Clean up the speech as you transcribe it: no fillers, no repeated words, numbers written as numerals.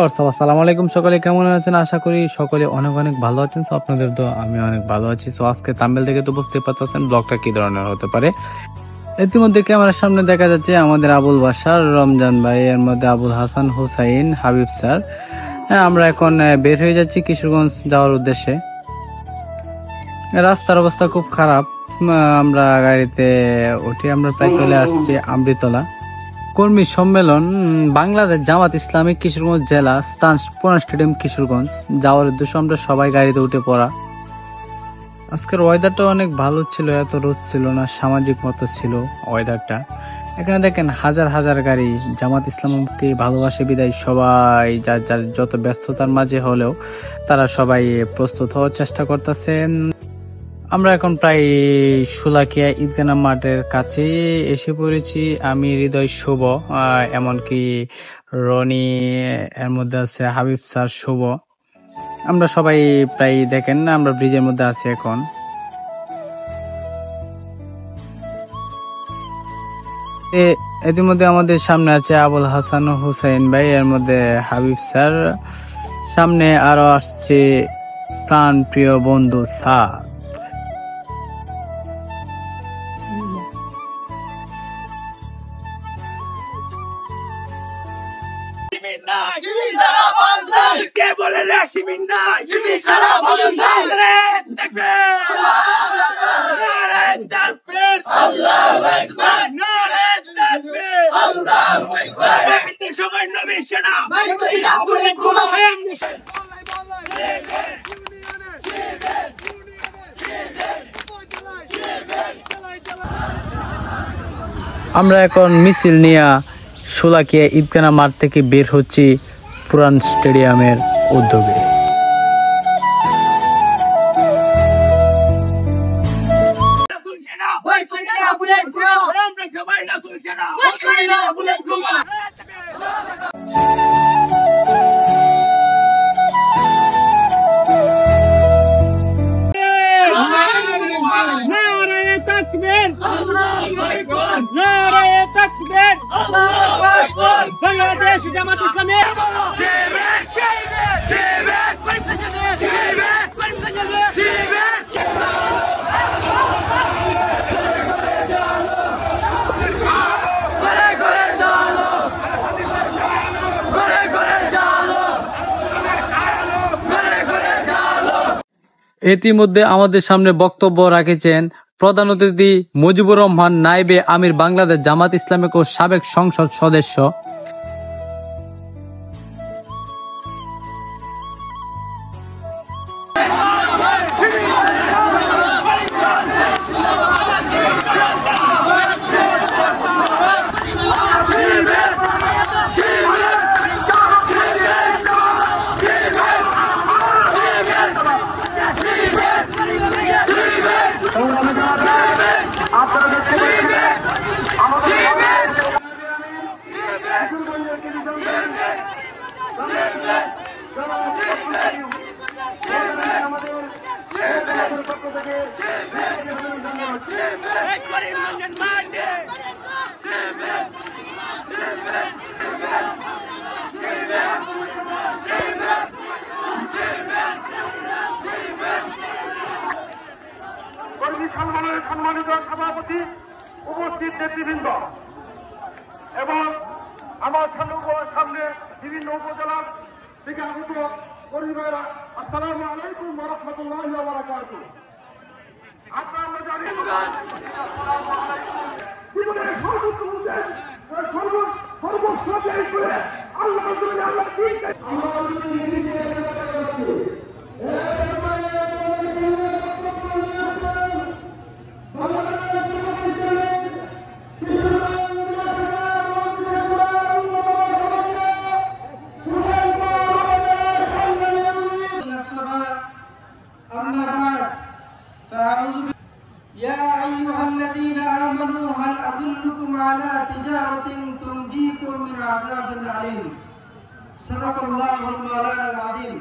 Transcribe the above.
আসসালামু আলাইকুম, সকলে কেমন আছেন? আশা করি সকলে অনেক অনেক ভালো আছেন। তো আপনাদের তো আমি অনেক ভালো আছি। তো আজকে থাম্বনেল থেকে তো বুঝতে পারতেছেন ব্লগটা কি ধরনের হতে পারে। ইতিমধ্যে ক্যামেরার সামনে দেখা যাচ্ছে আমাদের আবুল বাশার, রমজান ভাই, এর মধ্যে আবুল হাসান, হুসাইন, হাবিব স্যার। আমরা এখন বের হয়ে যাচ্ছি কিশোরগঞ্জ যাওয়ার উদ্দেশ্যে। রাস্তার অবস্থা খুব খারাপ। আমরা গাড়িতে উঠে আমরা প্রায় চলে আসছি আমৃতলা। কর্মী সম্মেলন বাংলাদেশ জামাত ইসলামী কিশোরগঞ্জ জেলা স্থান পুরান স্টেডিয়াম কিশোরগঞ্জ যাওয়ার উদ্দেশ্যে আমরা সবাই গাড়িতে উঠে পড়া। আজকের ওয়েদারটা অনেক ভালো ছিল, এত রোদ ছিল না, সামাজিক মতো ছিল ওয়েদারটা। এখানে দেখেন হাজার হাজার গাড়ি জামাত ইসলামকে ভালোবাসে বিদায় সবাই যার যার যত ব্যস্ততার মাঝে হলেও তারা সবাই প্রস্তুত হওয়ার চেষ্টা করতেছেন। আমরা এখন প্রায় শোলাকিয়া ঈদগাহ মাঠের কাছে এসে পড়েছি। আমি, হৃদয়, শুভ, এমনকি রনি, এর মধ্যে আছে হাবিব স্যার, শুভ। আমরা সবাই প্রায় দেখেন না, আমরা ব্রিজের মধ্যে আছি এখন। ইতিমধ্যে আমাদের সামনে আছে আবুল হাসান, হুসাইন ভাই, এর মধ্যে হাবিব স্যার। সামনে আরো আসছে প্রাণ প্রিয় বন্ধু স্যার। কে বলে রে শিবির নাই, সারা বলুন সবাই নবীর সেনা। আমরা এখন মিছিল নিয়ে শোলাকিয়া ঈদগাহ মাঠ থেকে বের হচ্ছি পুরান স্টেডিয়ামের উদ্যোগে। বাংলাদেশ জামাত ইসলামী ইতিমধ্যে আমাদের সামনে বক্তব্য রাখেছেন প্রধান অতিথি মুজিবুর রহমান, নায়েবে আমির, বাংলাদেশ জামাত ইসলামী ও সাবেক সংসদ সদস্য। সম্মানিত সভাপতি, উপস্থিত নেতৃবৃন্দ এবং আমার সামনে বিভিন্ন উপজেলা থেকে আগত কর্মী ভাইরা, আসসালামু আলাইকুম ওয়া রাহমাতুল্লাহি ওয়া বারাকাতুহু। আপনারা জানেন জীবনের সর্বোচ্চ মূল্যের সর্বস্ব ত্যাগ করে আল্লাহর জন্য আল্লাহ দিনকে يا أيها الذين آمنوا هل أدلكم على تجارة تنجيكم من عذاب أليم صدق الله المولانا العظيم